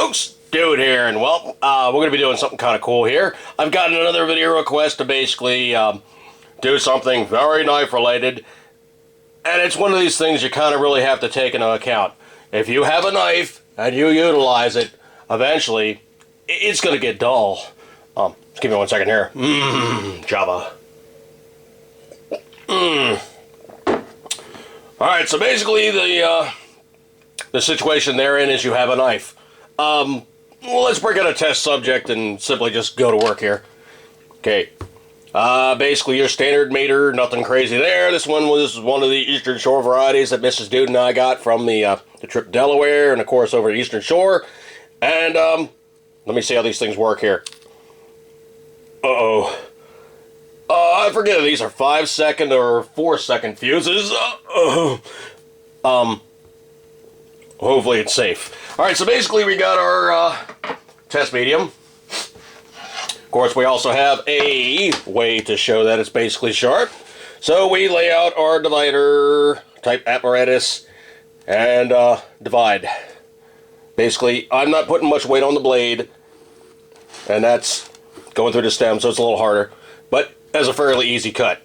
folks, Dude here, and well, we're going to be doing something kind of cool here. I've gotten another video request to basically do something very knife related, and it's one of these things you kind of really have to take into account. If you have a knife and you utilize it, eventually it's going to get dull. Just give me 1 second here. Java. Alright, so basically the situation therein is you have a knife. Well, let's break out a test subject and simply just go to work here. Okay. Basically your standard meter, nothing crazy there. This one was one of the Eastern Shore varieties that Mrs. Dude and I got from the trip to Delaware and of course over the Eastern Shore. And let me see how these things work here. I forget if these are 5-second or 4-second fuses. Hopefully it's safe. Alright, so basically we got our test medium. Of course, we also have a way to show that it's basically sharp. So we lay out our divider type apparatus and divide. Basically, I'm not putting much weight on the blade, and that's going through the stem, so it's a little harder, but as a fairly easy cut.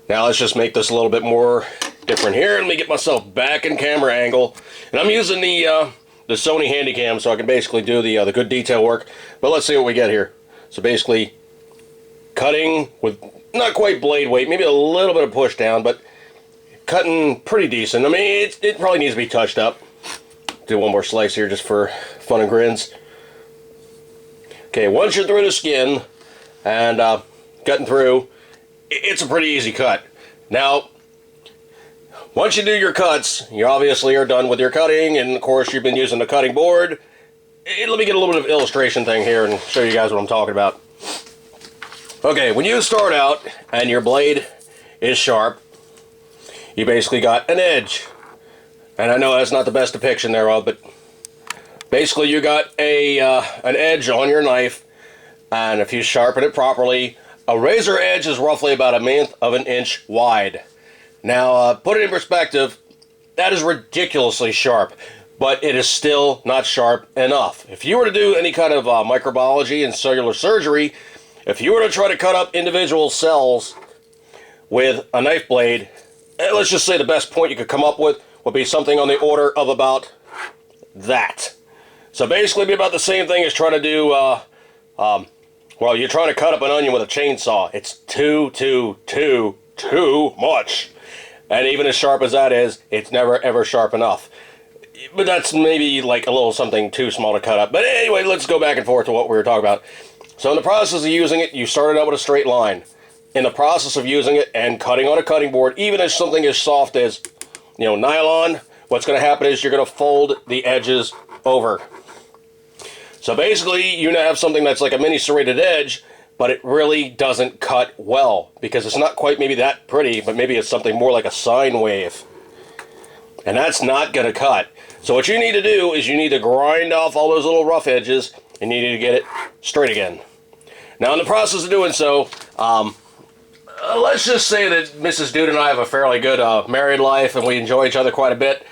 Now let's just make this a little bit more different here. Let me get myself back in camera angle, and I'm using the Sony Handycam so I can basically do the good detail work. But let's see what we get here. So basically, cutting with not quite blade weight, maybe a little bit of push down, but cutting pretty decent. I mean, it probably needs to be touched up. Do one more slice here just for fun and grins. Okay, once you're through the skin and cutting through, it's a pretty easy cut. Now, once you do your cuts, you obviously are done with your cutting, and of course you've been using the cutting board. Let me get a little bit of illustration thing here and show you guys what I'm talking about. Okay, when you start out and your blade is sharp, you basically got an edge. And I know that's not the best depiction thereof, but basically you got an edge on your knife, and if you sharpen it properly, a razor edge is roughly about 1/10 of an inch wide. Now, put it in perspective, that is ridiculously sharp, but it is still not sharp enough. If you were to do any kind of microbiology and cellular surgery, if you were to try to cut up individual cells with a knife blade, let's just say the best point you could come up with would be something on the order of about that. So basically it'd be about the same thing as trying to do, well, you're trying to cut up an onion with a chainsaw. It's too much. And even as sharp as that is, it's never ever sharp enough. But that's maybe like a little something too small to cut up. But anyway, let's go back and forth to what we were talking about. So in the process of using it, you started out with a straight line. In the process of using it and cutting on a cutting board, even as something as soft as, nylon, what's going to happen is you're going to fold the edges over. So basically, you now have something that's like a mini serrated edge, but it really doesn't cut well, because it's not quite maybe that pretty, but maybe it's something more like a sine wave. And that's not going to cut. So what you need to do is you need to grind off all those little rough edges, and you need to get it straight again. Now in the process of doing so, let's just say that Mrs. Dude and I have a fairly good married life, and we enjoy each other quite a bit.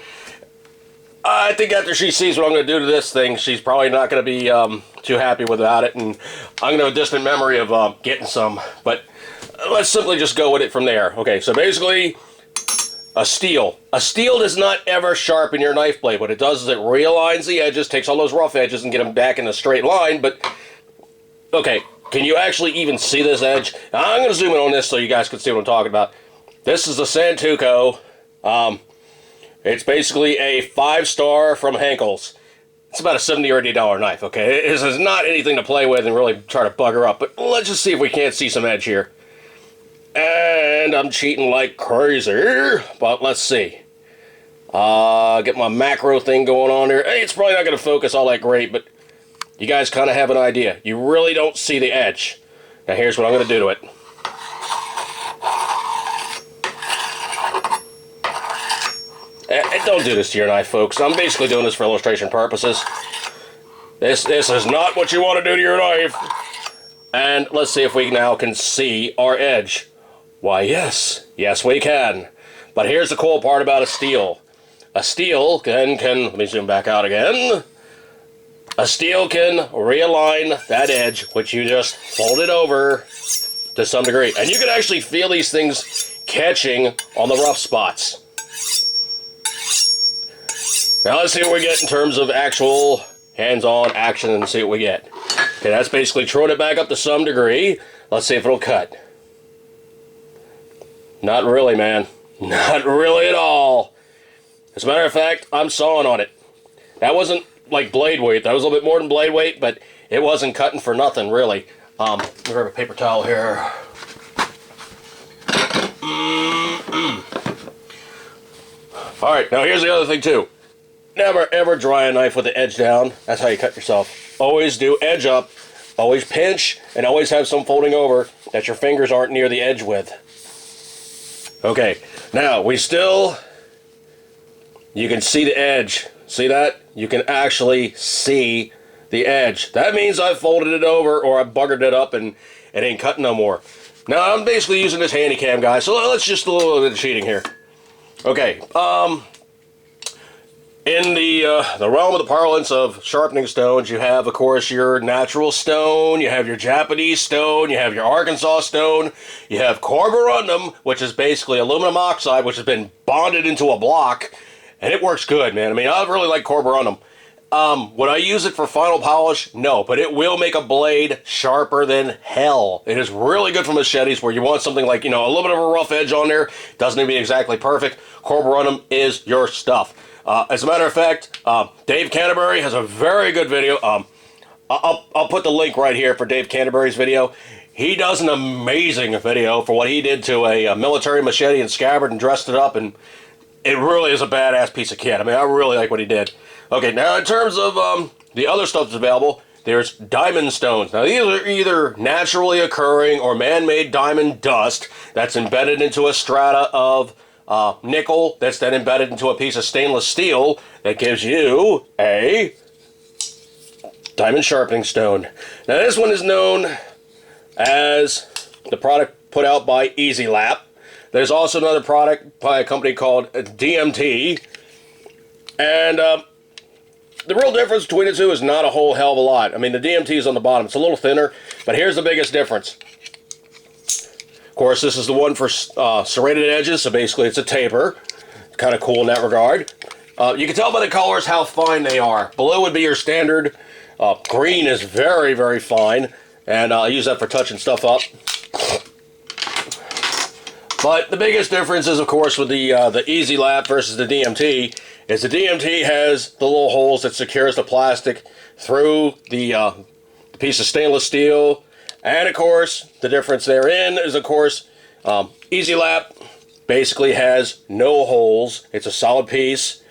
I think after she sees what I'm going to do to this thing, she's probably not going to be too happy without it, and I'm going to have a distant memory of getting some. But let's simply just go with it from there. Okay, so basically, a steel. A steel does not ever sharpen your knife blade. What it does is it realigns the edges, takes all those rough edges, and get them back in a straight line. But, okay, can you actually even see this edge? I'm going to zoom in on this so you guys can see what I'm talking about. This is a Santoku. It's basically a 5-star from Henkel's. It's about a $70 or $80 knife, okay? This is not anything to play with and really try to bugger up, but let's just see if we can't see some edge here. And I'm cheating like crazy, but let's see. Get my macro thing going on here. Hey, it's probably not going to focus all that great, but you guys kind of have an idea. You really don't see the edge. Now here's what I'm going to do to it. Don't do this to your knife, folks. I'm basically doing this for illustration purposes. This is not what you want to do to your knife. And let's see if we now can see our edge. Why, yes. Yes, we can. But here's the cool part about a steel. A steel can let me zoom back out again. A steel can realign that edge, which you just fold it over to some degree. And you can actually feel these things catching on the rough spots. Now let's see what we get in terms of actual hands-on action and see what we get. Okay, that's basically throwing it back up to some degree. Let's see if it'll cut. Not really, man. Not really at all. As a matter of fact, I'm sawing on it. That wasn't like blade weight. That was a little bit more than blade weight, but it wasn't cutting for nothing, really. Let me grab a paper towel here. Alright, now here's the other thing, too. Never, ever dry a knife with the edge down. That's how you cut yourself. Always do edge up. Always pinch, and always have some folding over that your fingers aren't near the edge with. Okay, now we still... You can see the edge. See that? You can actually see the edge. That means I've folded it over or I've buggered it up and it ain't cutting no more. Now I'm basically using this handy cam, guys, so let's just do a little bit of cheating here. Okay, in the realm of the parlance of sharpening stones, you have, of course, your natural stone, you have your Japanese stone, you have your Arkansas stone, you have carborundum, which is basically aluminum oxide, which has been bonded into a block, and it works good, man. I mean, I really like carborundum. Would I use it for final polish? No, but it will make a blade sharper than hell. It is really good for machetes where you want something like, you know, a little bit of a rough edge on there. Doesn't need to be exactly perfect. Carborundum is your stuff. As a matter of fact, Dave Canterbury has a very good video. I'll put the link right here for Dave Canterbury's video. He does an amazing video for what he did to a military machete and scabbard and dressed it up, and it really is a badass piece of kit. I mean, I really like what he did. Okay, now in terms of the other stuff that's available, there's diamond stones. Now these are either naturally occurring or man-made diamond dust that's embedded into a strata of nickel that's then embedded into a piece of stainless steel that gives you a diamond sharpening stone. Now this one is known as the product put out by Easy Lap. There's also another product by a company called DMT, and the real difference between the two is not a whole hell of a lot. I mean, the DMT is on the bottom. It's a little thinner, but here's the biggest difference. Of course, this is the one for serrated edges, so basically it's a taper. It's kind of cool in that regard. You can tell by the colors how fine they are. Blue would be your standard. Green is very, very fine, and I use that for touching stuff up. But the biggest difference is, of course, with the Easy Lap versus the DMT, is the DMT has the little holes that secures the plastic through the piece of stainless steel. And, of course, the difference therein is, of course, Easy Lap basically has no holes. It's a solid piece.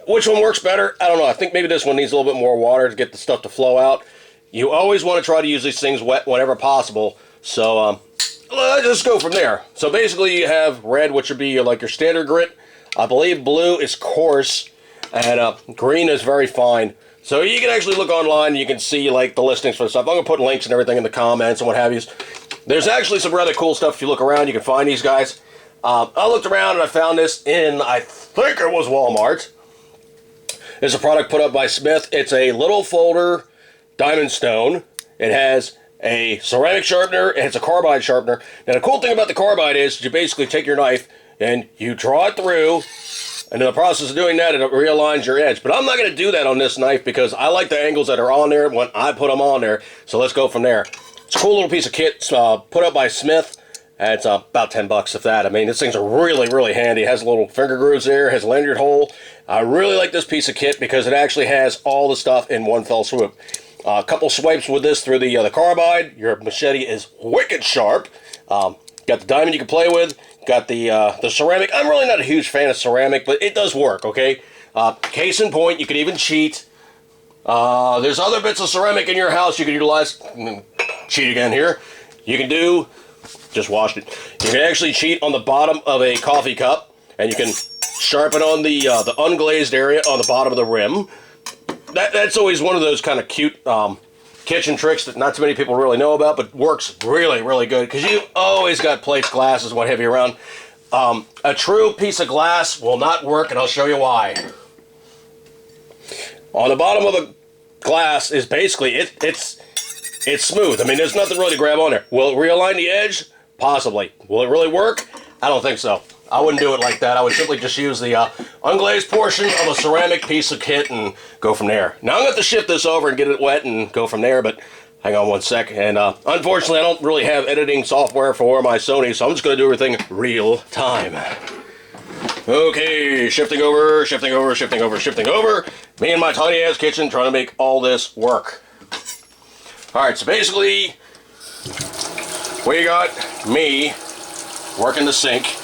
Which one works better? I don't know. I think maybe this one needs a little bit more water to get the stuff to flow out. You always want to try to use these things wet whenever possible. So, let's just go from there. So basically you have red, which would be like your standard grit. I believe blue is coarse, and green is very fine. So you can actually look online and you can see like the listings for the stuff. I'm going to put links and everything in the comments and what have you. There's actually some rather cool stuff if you look around. You can find these guys. I looked around and I found this in, I think it was Walmart. It's a product put up by Smith. It's a little folder diamond stone. It has a ceramic sharpener, and it's a carbide sharpener. Now the cool thing about the carbide is you basically take your knife and you draw it through, and in the process of doing that, it realigns your edge. But I'm not going to do that on this knife because I like the angles that are on there when I put them on there. So let's go from there. It's a cool little piece of kit put up by Smith. And it's about 10 bucks, if that. I mean, this thing's really, really handy. It has little finger grooves there, has a lanyard hole. I really like this piece of kit because it actually has all the stuff in one fell swoop. A couple swipes with this through the carbide. Your machete is wicked sharp. Got the diamond you can play with. Got the ceramic. I'm really not a huge fan of ceramic, but it does work, okay? Case in point, you can even cheat. There's other bits of ceramic in your house you can utilize. Cheat again here. You can do... Just washed it. You can actually cheat on the bottom of a coffee cup, and you can sharpen on the unglazed area on the bottom of the rim. That's always one of those kind of cute kitchen tricks that not too many people really know about, but works really, really good because you always got plates, glasses, what have you around. A true piece of glass will not work, and I'll show you why. On the bottom of a glass is basically, it's smooth. I mean, there's nothing really to grab on there. Will it realign the edge? Possibly. Will it really work? I don't think so. I wouldn't do it like that. I would simply just use the unglazed portion of a ceramic piece of kit and go from there. Now I'm going to have to shift this over and get it wet and go from there, but hang on one sec. And unfortunately, I don't really have editing software for my Sony, so I'm just going to do everything real time. Okay, shifting over, shifting over, shifting over, shifting over. Me and my tiny ass kitchen trying to make all this work. Alright, so basically, we got me working the sink.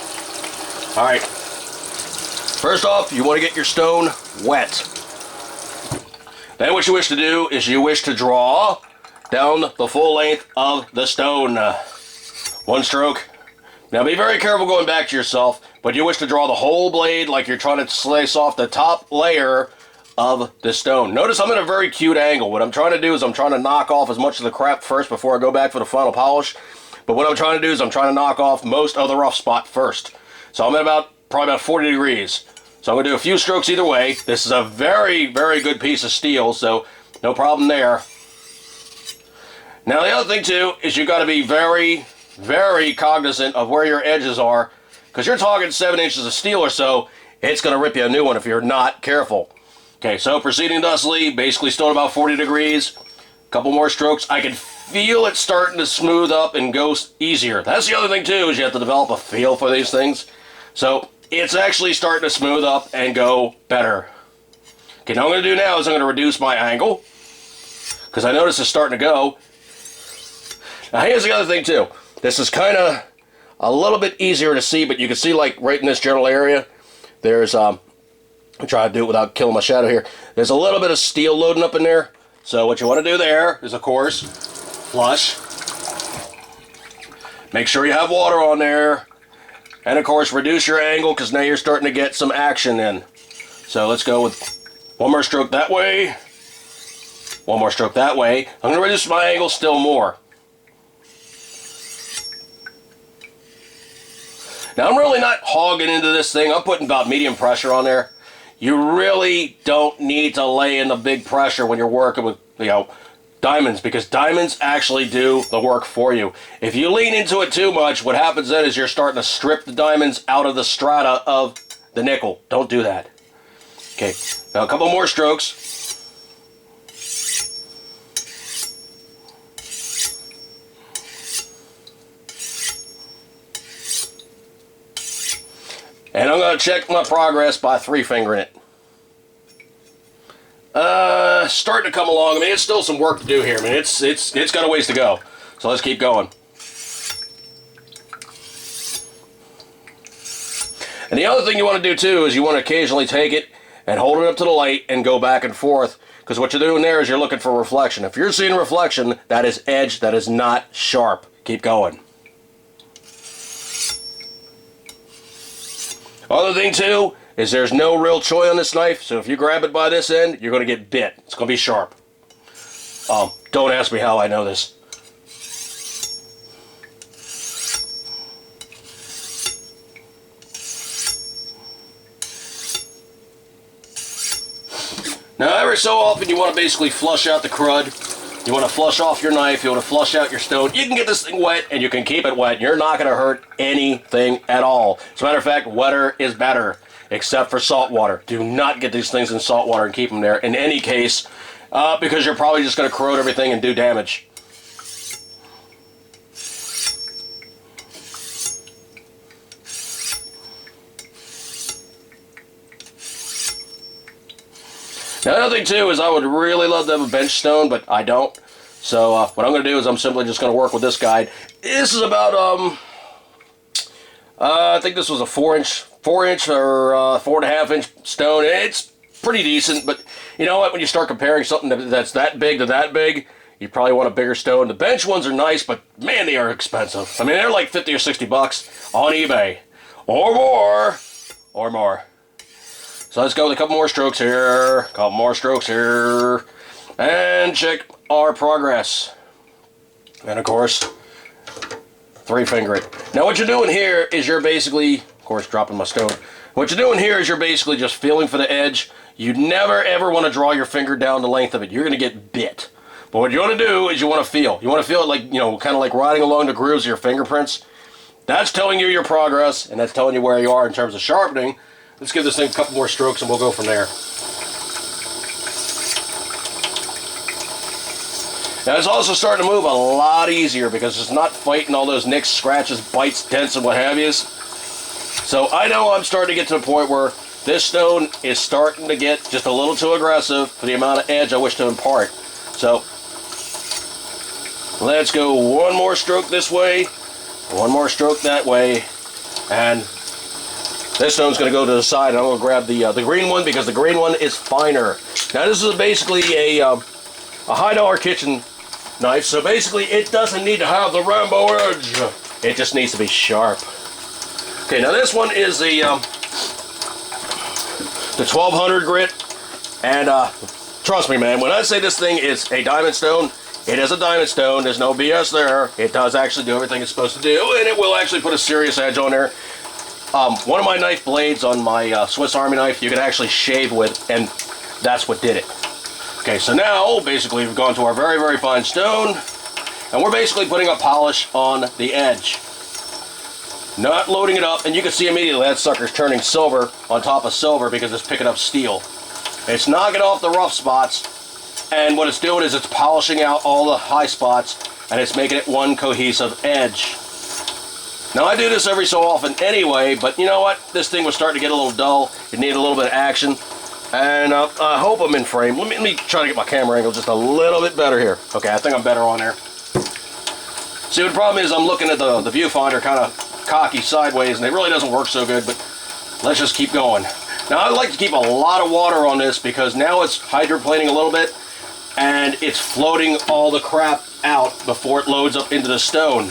Alright, first off, you want to get your stone wet. Then what you wish to do is you wish to draw down the full length of the stone. One stroke. Now be very careful going back to yourself, but you wish to draw the whole blade like you're trying to slice off the top layer of the stone. Notice I'm at a very cute angle. What I'm trying to do is I'm trying to knock off as much of the crap first before I go back for the final polish. But what I'm trying to do is I'm trying to knock off most of the rough spot first. So I'm at probably about 40 degrees. So I'm going to do a few strokes either way. This is a very, very good piece of steel, so no problem there. Now the other thing too is you got to be very, very cognizant of where your edges are, because you're talking 7 inches of steel or so. It's going to rip you a new one if you're not careful. Okay, so proceeding thusly, basically still at about 40 degrees. A couple more strokes. I can feel it starting to smooth up and go easier. That's the other thing too, is you have to develop a feel for these things. So it's actually starting to smooth up and go better. Okay, now what I'm going to do now is I'm going to reduce my angle, because I notice it's starting to go. Now here's the other thing too. This is kind of a little bit easier to see, but you can see like right in this general area, there's, I'm trying to do it without killing my shadow here. There's a little bit of steel loading up in there. So what you want to do there is, of course, flush. Make sure you have water on there. And of course, reduce your angle, because now you're starting to get some action in. So let's go with one more stroke that way. One more stroke that way. I'm going to reduce my angle still more. Now I'm really not hogging into this thing. I'm putting about medium pressure on there. You really don't need to lay in the big pressure when you're working with, diamonds, because diamonds actually do the work for you. If you lean into it too much, what happens then is you're starting to strip the diamonds out of the strata of the nickel. Don't do that. Okay, now a couple more strokes. And I'm going to check my progress by 3-fingering it. Starting to come along. I mean, it's still some work to do here. I mean, it's got a ways to go. So let's keep going. And the other thing you want to do too is you want to occasionally take it and hold it up to the light and go back and forth, because what you're doing there is you're looking for reflection. If you're seeing reflection, that is edge, that is not sharp. Keep going. Other thing too is there's no real choy on this knife, so if you grab it by this end, you're going to get bit. It's going to be sharp. Don't ask me how I know this. Now every so often you want to basically flush out the crud. You want to flush off your knife, you want to flush out your stone. You can get this thing wet and you can keep it wet. You're not going to hurt anything at all. As a matter of fact, wetter is better, except for salt water. Do not get these things in salt water and keep them there in any case, because you're probably just going to corrode everything and do damage. Now, the other thing too is I would really love to have a bench stone, but I don't. So what I'm going to do is I'm simply just going to work with this guide. This is about I think this was a 4-inch or 4.5-inch stone. It's pretty decent, but you know what? When you start comparing something that's that big to that big, you probably want a bigger stone. The bench ones are nice, but man, they are expensive. I mean, they're like 50 or 60 bucks on eBay, or more. So let's go with a couple more strokes here, and check our progress. And of course, 3-finger it. Now what you're doing here is you're basically, of course, dropping my stone. What you're doing here is you're basically just feeling for the edge. you never ever want to draw your finger down the length of it. You're going to get bit. But what you want to do is you want to feel. You want to feel it like, you know, kind of like riding along the grooves of your fingerprints. That's telling you your progress, and that's telling you where you are in terms of sharpening. Let's give this thing a couple more strokes and we'll go from there. Now it's also starting to move a lot easier because it's not fighting all those nicks, scratches, bites, dents, and what have you. So I know I'm starting to get to the point where this stone is starting to get just a little too aggressive for the amount of edge I wish to impart. So let's go one more stroke this way, one more stroke that way, and this stone's going to go to the side. And I'm going to grab the green one because the green one is finer. Now this is basically a high-dollar kitchen knife, so basically it doesn't need to have the Rambo edge. It just needs to be sharp. Okay, now this one is the 1200 grit, and trust me, man, when I say this thing is a diamond stone, it is a diamond stone. There's no BS there. It does actually do everything it's supposed to do, and it will actually put a serious edge on there. One of my knife blades on my Swiss Army knife, you can actually shave with, and that's what did it. Okay, so now, basically, we've gone to our very, very fine stone, and we're basically putting a polish on the edge. Not loading it up, and you can see immediately that sucker's turning silver on top of silver because it's picking up steel. It's knocking off the rough spots, and what it's doing is it's polishing out all the high spots, and it's making it one cohesive edge. Now, I do this every so often anyway, but you know what? This thing was starting to get a little dull. It needed a little bit of action. And I hope I'm in frame. Let me try to get my camera angle just a little bit better here. Okay, I think I'm better on there. See, the problem is I'm looking at the viewfinder kind of cocky sideways, and it really doesn't work so good, but let's just keep going. Now, I like to keep a lot of water on this because now it's hydroplaning a little bit, and it's floating all the crap out before it loads up into the stone.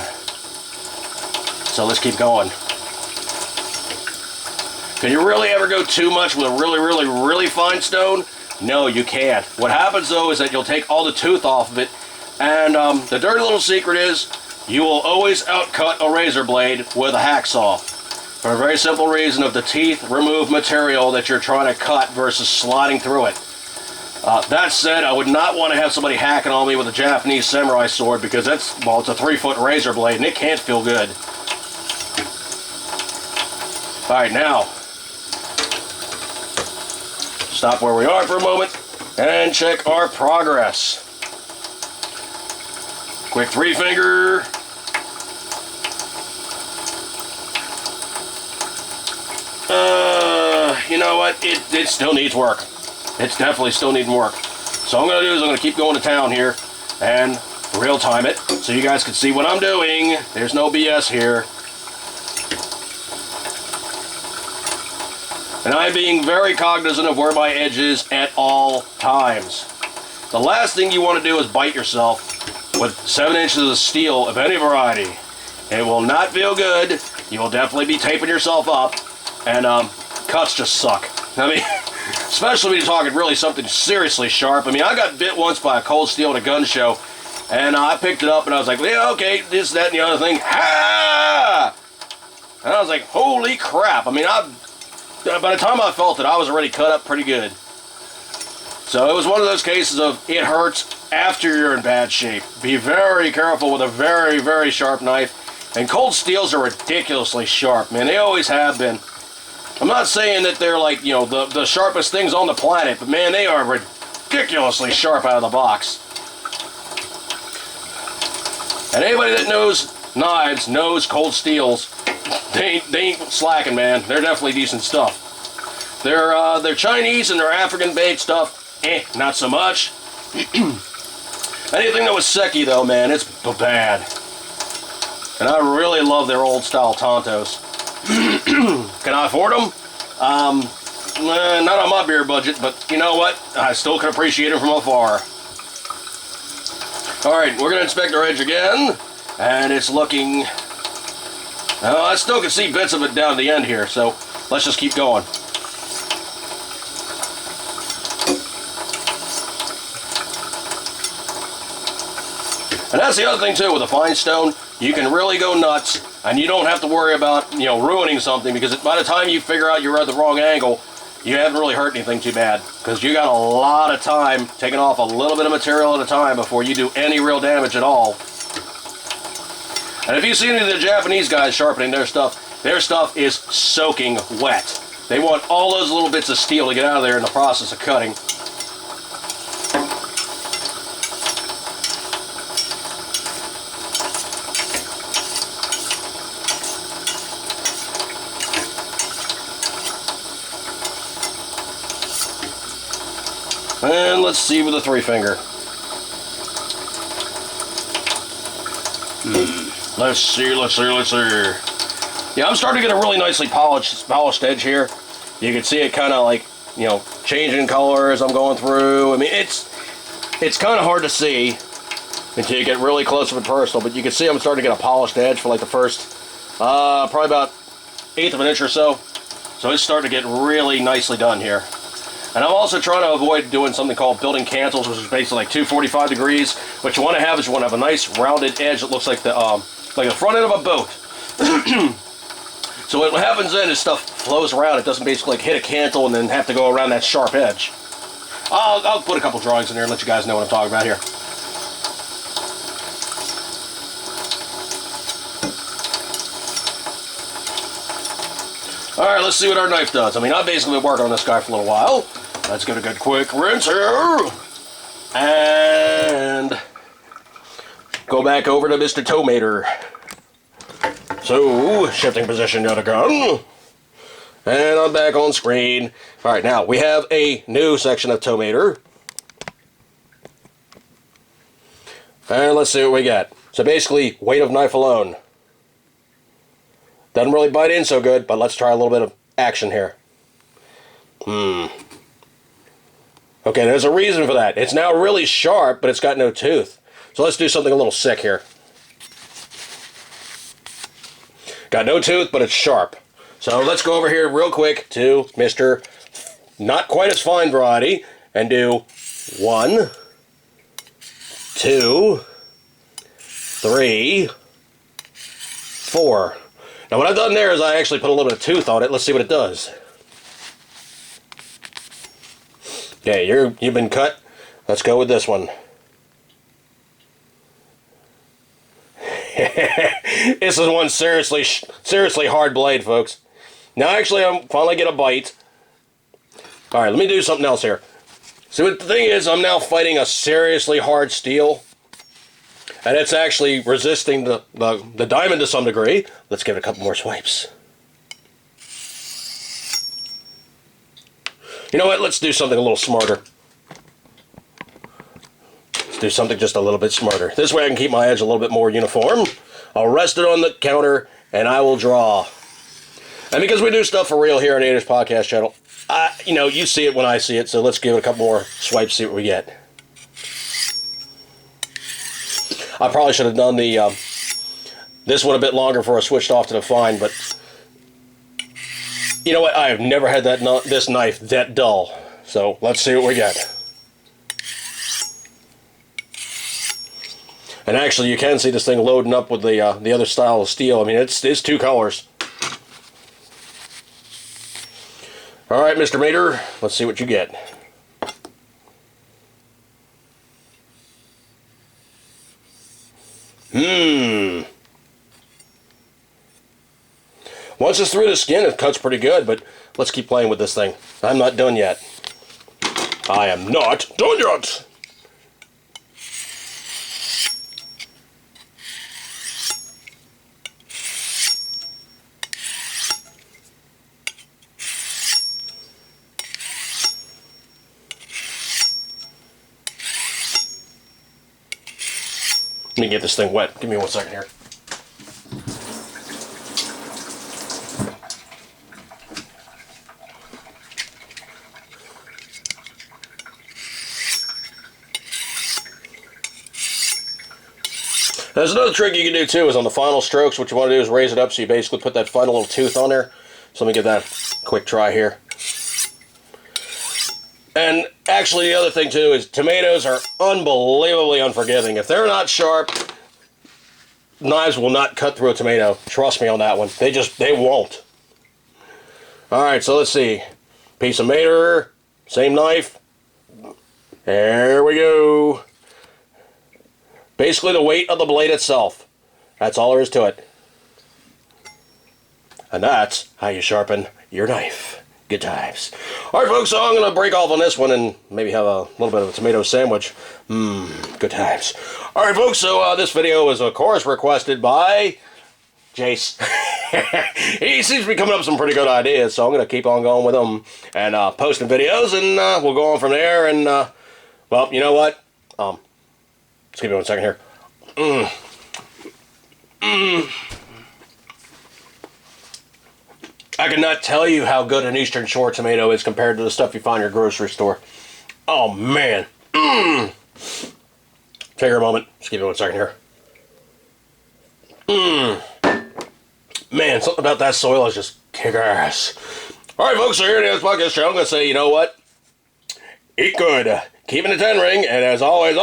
So let's keep going. Can you really ever go too much with a really, really, really fine stone? No, you can't. What happens, though, is that you'll take all the tooth off of it, and the dirty little secret is you will always outcut a razor blade with a hacksaw. For a very simple reason of the teeth remove material that you're trying to cut versus sliding through it. That said, I would not want to have somebody hacking on me with a Japanese samurai sword because that's, well, it's a 3-foot razor blade, and it can't feel good. All right, now, stop where we are for a moment and check our progress. Quick 3-finger. You know what? It still needs work. It's definitely still needing work. So what I'm going to do is I'm going to keep going to town here and real time it so you guys can see what I'm doing. There's no BS here. And I'm being very cognizant of where my edge is at all times. The last thing you want to do is bite yourself with 7 inches of steel of any variety. It will not feel good. You will definitely be taping yourself up. And cuts just suck. I mean, especially when you're talking really something seriously sharp. I mean, I got bit once by a cold steel at a gun show. And I picked it up and I was like, yeah, okay, this, that, and the other thing. Ha! And I was like, holy crap. I mean, by the time I felt it, I was already cut up pretty good. So it was one of those cases of it hurts after you're in bad shape. Be very careful with a very, very sharp knife. And cold steels are ridiculously sharp, man. They always have been. I'm not saying that they're like, you know, the sharpest things on the planet, but man, they are ridiculously sharp out of the box. And anybody that knows knives knows cold steels. They ain't slacking, man. They're definitely decent stuff. They're Chinese and they're African-made stuff. Not so much. Anything that was Seki, though, man, it's bad. And I really love their old-style Tontos. Can I afford them? Not on my beer budget, but you know what? I still can appreciate them from afar. Alright, we're going to inspect our edge again. And it's looking... I still can see bits of it down the end here, so let's just keep going. And that's the other thing too with a fine stone, you can really go nuts and you don't have to worry about, you know, ruining something because by the time you figure out you're at the wrong angle, you haven't really hurt anything too bad. because you got a lot of time taking off a little bit of material at a time before you do any real damage at all. And if you see any of the Japanese guys sharpening their stuff is soaking wet. They want all those little bits of steel to get out of there in the process of cutting. And let's see with the 3-finger. Let's see. Yeah, I'm starting to get a really nicely polished edge here. You can see it kind of like, you know, changing color as I'm going through. I mean, it's kind of hard to see until you get really close up and personal, but you can see I'm starting to get a polished edge for like the first, probably about 1/8 of an inch or so. So it's starting to get really nicely done here. And I'm also trying to avoid doing something called building cancels, which is basically like 245 degrees. What you want to have is you want to have a nice rounded edge that looks like the front end of a boat. So what happens then is stuff flows around. It doesn't basically like hit a cancel and then have to go around that sharp edge. I'll put a couple drawings in there and let you guys know what I'm talking about here. Alright, let's see what our knife does. I mean, I've basically been working on this guy for a little while. Let's give it a good quick rinse here. And go back over to Mr. Tomater. So, shifting position yet again. And I'm back on screen. Alright, now we have a new section of Tomater. And let's see what we get. So basically, weight of knife alone. Doesn't really bite in so good, but let's try a little bit of action here. Okay, there's a reason for that. It's now really sharp, but it's got no tooth. So let's do something a little sick here. Got no tooth, but it's sharp. So let's go over here real quick to Mr. Not quite as fine variety and do 1, 2, 3, 4. Now what I've done there is I actually put a little bit of tooth on it. Let's see what it does. Okay, you've been cut. Let's go with this one. This is one seriously hard blade, folks. Now actually I'm finally get a bite. Alright, let me do something else here. So the thing is, I'm now fighting a seriously hard steel. And it's actually resisting the diamond to some degree. Let's give it a couple more swipes. You know what? Let's do something a little smarter. Let's do something just a little bit smarter. This way I can keep my edge a little bit more uniform. I'll rest it on the counter and I will draw. And because we do stuff for real here on the Aders Podcast channel, you know, you see it when I see it, so let's give it a couple more swipes, see what we get. I probably should have done the this one a bit longer before I switched off to the fine, but you know what? I have never had this knife that dull. So let's see what we get. And actually, you can see this thing loading up with the other style of steel. I mean, it's 2 colors. All right, Mr. Mater, let's see what you get. Once it's through the skin, it cuts pretty good, but let's keep playing with this thing. I'm not done yet. I am not done yet! Let me get this thing wet. Give me 1 second here. There's another trick you can do too, is on the final strokes, what you want to do is raise it up so you basically put that final little tooth on there. So let me give that a quick try here. And actually the other thing too is tomatoes are unbelievably unforgiving. If they're not sharp, knives will not cut through a tomato. Trust me on that one. They won't. Alright, so let's see. Piece of mater, Same knife. There we go. Basically the weight of the blade itself. That's all there is to it. And that's how you sharpen your knife. Good times. Alright folks, so I'm going to break off on this one and maybe have a little bit of a tomato sandwich. Good times. Alright folks, so this video was of course requested by Jace. He seems to be coming up with some pretty good ideas, so I'm going to keep on going with him and posting videos, and we'll go on from there. And well, you know what? Just give me 1 second here. I cannot tell you how good an Eastern Shore tomato is compared to the stuff you find in your grocery store. Oh man. Take a moment. Just give me 1 second here. Man, something about that soil is just kick-ass. Alright folks, so here it is, podcast show. I'm going to say, you know what? Eat good. Keeping the 10 ring, and as always,